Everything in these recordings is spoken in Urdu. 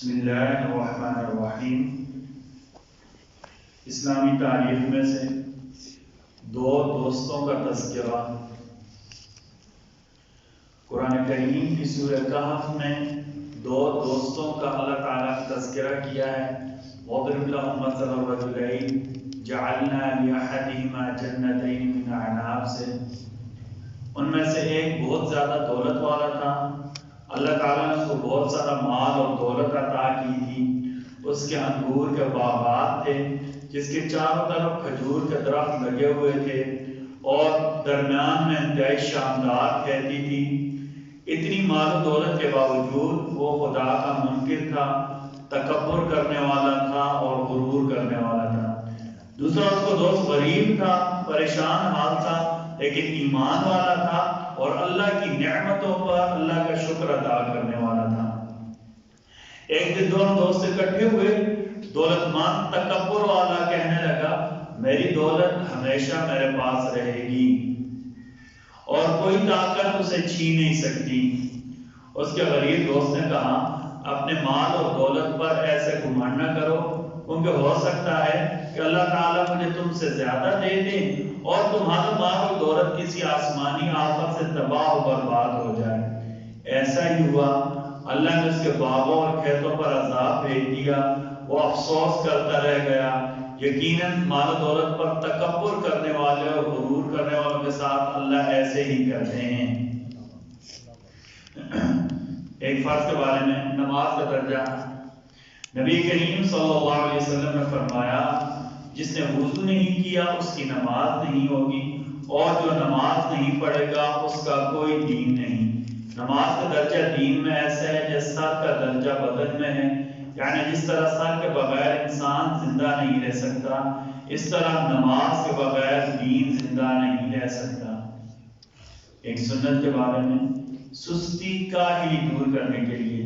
بسم اللہ الرحمن الرحیم۔ اسلامی تاریخ میں سے دو دوستوں کا تذکرہ۔ قرآن کریم کی سورہ کہف میں دو دوستوں کا اللہ تعالیٰ نے تذکرہ کیا ہے۔ وَاضْرِبْ لَهُم مَثَلَ الرَّجُلَيْنِ جَعَلْنَا لِأَحَدِهِمَا جَنَّتَيْنِ مِنْ أَعْنَابٍ سے ان میں سے ایک بہت زیادہ دولت والا تھا۔ اللہ تعالیٰ نے اس کو بہت سارا مال اور دولت عطا کی تھی۔ اس کے انگور کے باغات تھے جس کے چاروں طرف کھجور کے درخت لگے ہوئے تھے اور درمیان میں انتہائی شاندار کھیتی تھی۔ اتنی مال و دولت کے باوجود وہ خدا کا منکر تھا، تکبر کرنے والا تھا اور غرور کرنے والا تھا۔ دوسرا اس کو دوست غریب تھا، پریشان حال تھا، لیکن ایمان والا تھا اور اللہ کی نعمتوں پر اللہ کا شکر ادا کرنے والا تھا۔ ایک دن دونوں دوست اکٹھے ہوئے۔ دولت مند تکبر والا کہنے لگا میری دولت ہمیشہ میرے پاس رہے گی اور کوئی طاقت اسے چھین نہیں سکتی۔ اس کے غریب دوست نے کہا اپنے مال اور دولت پر ایسے گمان نہ کرو، کیونکہ ہو سکتا ہے کہ اللہ تعالیٰ مجھے تم سے زیادہ دے دے اور تمہارا مال اور دولت کسی آسمانی آفت سے تباہ و برباد ہو جائے۔ ایسا ہی ہوا، اللہ نے اس کے باغوں اور کھیتوں پر عذاب بھیج دیا۔ وہ افسوس کرتا رہ گیا۔ یقیناً مال و دولت پر تکبر کرنے والے اور غرور کرنے والوں کے ساتھ اللہ ایسے ہی کرتے ہیں۔ ایک فرض کے بارے میں، نماز کا درجہ۔ نبی کریم صلی اللہ علیہ وسلم نے فرمایا جس نے وضو نہیں کیا اس کی نماز نہیں ہوگی اور جو نماز نہیں پڑھے گا اس کا کوئی دین نہیں۔ نماز کا درجہ دین میں ایسا ہے جیسے سر کا درجہ بدن میں ہے، یعنی جس طرح سر کے بغیر انسان زندہ نہیں رہ سکتا، اس طرح نماز کے بغیر دین زندہ نہیں رہ سکتا۔ ایک سنت کے بارے میں، سستی کاہلی دور کرنے کے لیے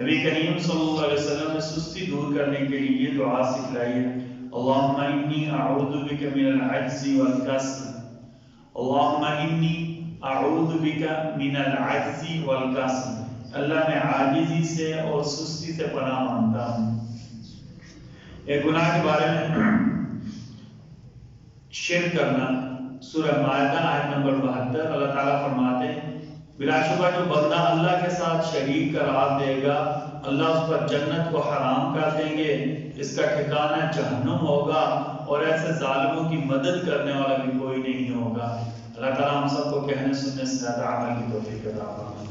نبی کریم صلی اللہ علیہ وسلم نے سستی دور کرنے کے لیے یہ دعا سکھلائی ہے۔ اللہم انی اعوذ بک من العجز والکسل، اللہم انی اعوذ بک من العجز والکسل، اللہ میں عاجزی سے اور سستی سے پناہ مانگتا ہوں۔ ایک گناہ کے بارے میں، شرک کرنا۔ سورہ مائدہ آیت نمبر 72 اللہ تعالیٰ فرماتے ہیں بلا شبہ جو بندہ اللہ کے ساتھ شریک قرار دے گا اللہ اس پر جنت کو حرام کر دیں گے، اس کا ٹھکانہ جہنم ہوگا اور ایسے ظالموں کی مدد کرنے والا بھی کوئی نہیں ہوگا۔ اللہ تعالیٰ ہم سب کو کہنے سننے سے زیادہ عمل کی توفیق عطا فرمائے۔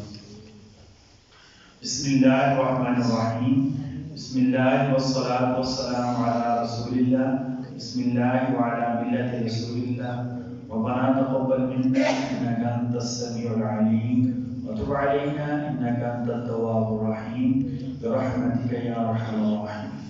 بسم اللہ الرحمن الرحیم، بسم اللہ والصلاة والسلام علی رسول اللہ، بسم اللہ وعلی ملت رسول اللہ، ربنا تقبل منا انك انت السميع العليم وتب علينا انك انت التواب الرحيم برحمتك يا ارحم الراحمين۔